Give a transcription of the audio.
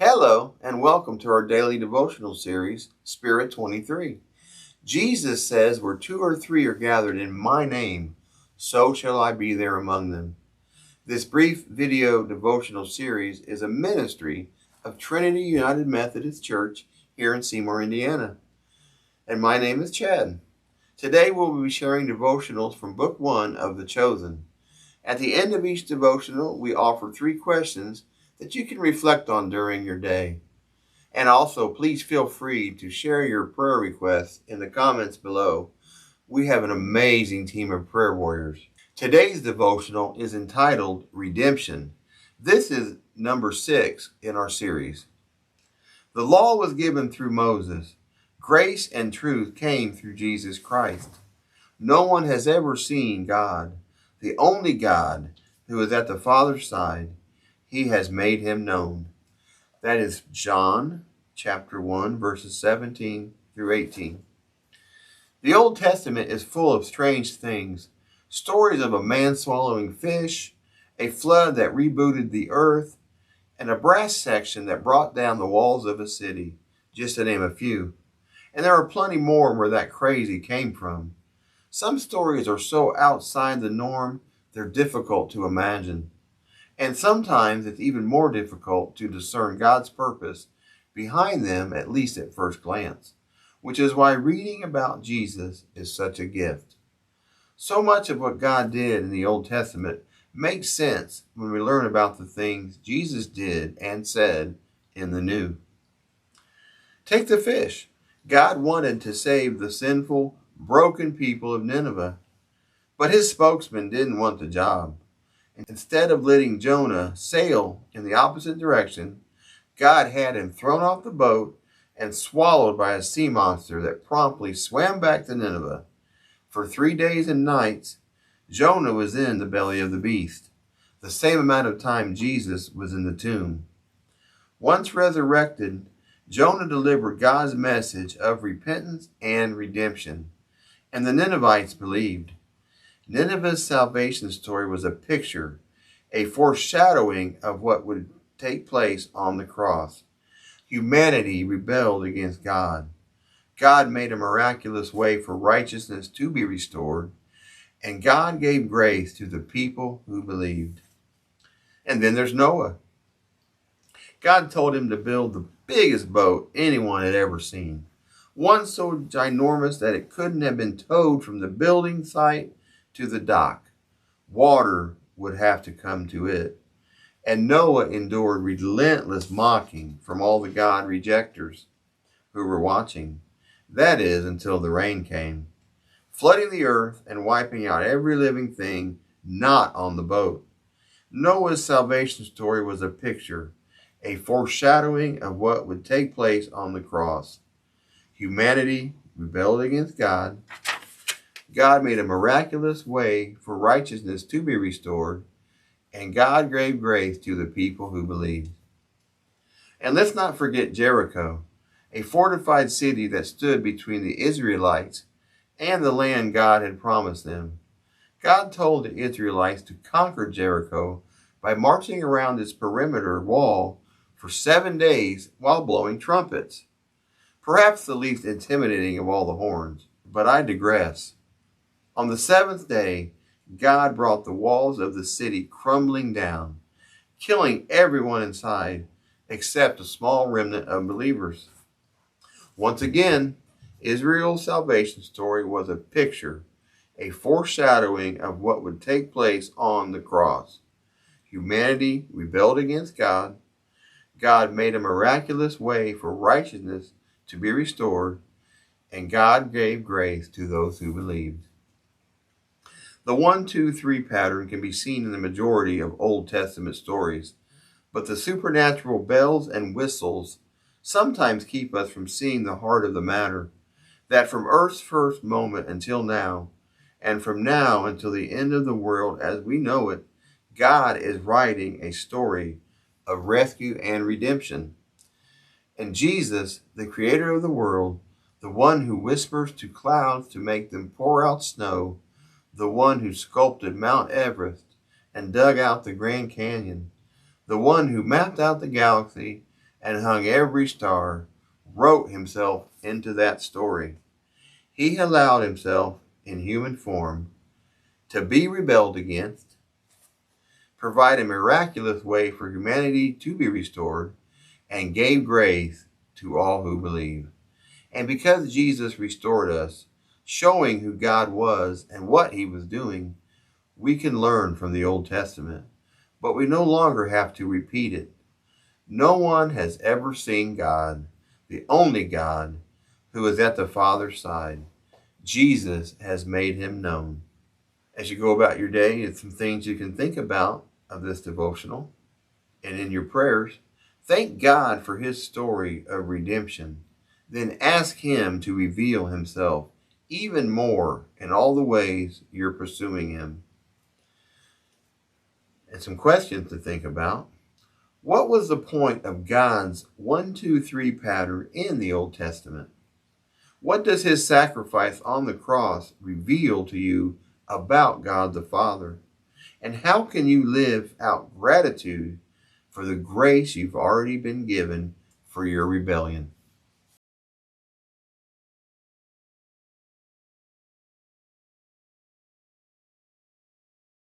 Hello, and welcome to our daily devotional series, Spirit 23. Jesus says, "Where two or three are gathered in my name, so shall I be there among them." This brief video devotional series is a ministry of Trinity United Methodist Church here in Seymour, Indiana. And my name is Chad. Today we'll be sharing devotionals from Book 1 of The Chosen. At the end of each devotional, we offer 3 questions that you can reflect on during your day. And also, please feel free to share your prayer requests in the comments below. We have an amazing team of prayer warriors. Today's devotional is entitled Redemption. This is number 6 in our series. The law was given through Moses. Grace and truth came through Jesus Christ. No one has ever seen God, the only God who is at the Father's side. He has made him known. That is John chapter 1, verses 17 through 18. The Old Testament is full of strange things. Stories of a man swallowing fish, a flood that rebooted the earth, and a brass section that brought down the walls of a city, just to name a few. And there are plenty more where that crazy came from. Some stories are so outside the norm, they're difficult to imagine. And sometimes it's even more difficult to discern God's purpose behind them, at least at first glance, which is why reading about Jesus is such a gift. So much of what God did in the Old Testament makes sense when we learn about the things Jesus did and said in the New. Take the fish. God wanted to save the sinful, broken people of Nineveh, but his spokesman didn't want the job. Instead of letting Jonah sail in the opposite direction, God had him thrown off the boat and swallowed by a sea monster that promptly swam back to Nineveh. For 3 days and nights, Jonah was in the belly of the beast, the same amount of time Jesus was in the tomb. Once resurrected, Jonah delivered God's message of repentance and redemption, and the Ninevites believed. Nineveh's salvation story was a picture, a foreshadowing of what would take place on the cross. Humanity rebelled against God. God made a miraculous way for righteousness to be restored, and God gave grace to the people who believed. And then there's Noah. God told him to build the biggest boat anyone had ever seen, one so ginormous that it couldn't have been towed from the building site to the dock. Water would have to come to it. And Noah endured relentless mocking from all the God rejectors who were watching. That is, until the rain came, flooding the earth and wiping out every living thing not on the boat. Noah's salvation story was a picture, a foreshadowing of what would take place on the cross. Humanity rebelled against God. God made a miraculous way for righteousness to be restored, and God gave grace to the people who believed. And let's not forget Jericho, a fortified city that stood between the Israelites and the land God had promised them. God told the Israelites to conquer Jericho by marching around its perimeter wall for 7 days while blowing trumpets. Perhaps the least intimidating of all the horns, but I digress. On the 7th day, God brought the walls of the city crumbling down, killing everyone inside except a small remnant of believers. Once again, Israel's salvation story was a picture, a foreshadowing of what would take place on the cross. Humanity rebelled against God. God made a miraculous way for righteousness to be restored, and God gave grace to those who believed. The 1, 2, 3 pattern can be seen in the majority of Old Testament stories, but the supernatural bells and whistles sometimes keep us from seeing the heart of the matter, that from earth's first moment until now, and from now until the end of the world as we know it, God is writing a story of rescue and redemption. And Jesus, the creator of the world, the one who whispers to clouds to make them pour out snow, the one who sculpted Mount Everest and dug out the Grand Canyon, the one who mapped out the galaxy and hung every star, wrote himself into that story. He allowed himself in human form to be rebelled against, provide a miraculous way for humanity to be restored, and gave grace to all who believe. And because Jesus restored us, showing who God was and what he was doing, we can learn from the Old Testament, but we no longer have to repeat it. No one has ever seen God, the only God who is at the Father's side. Jesus has made him known. As you go about your day, it's some things you can think about of this devotional. And in your prayers, thank God for his story of redemption. Then ask him to reveal himself even more in all the ways you're pursuing him. And some questions to think about. What was the point of God's 1-2-3 pattern in the Old Testament? What does his sacrifice on the cross reveal to you about God the Father? And how can you live out gratitude for the grace you've already been given for your rebellion?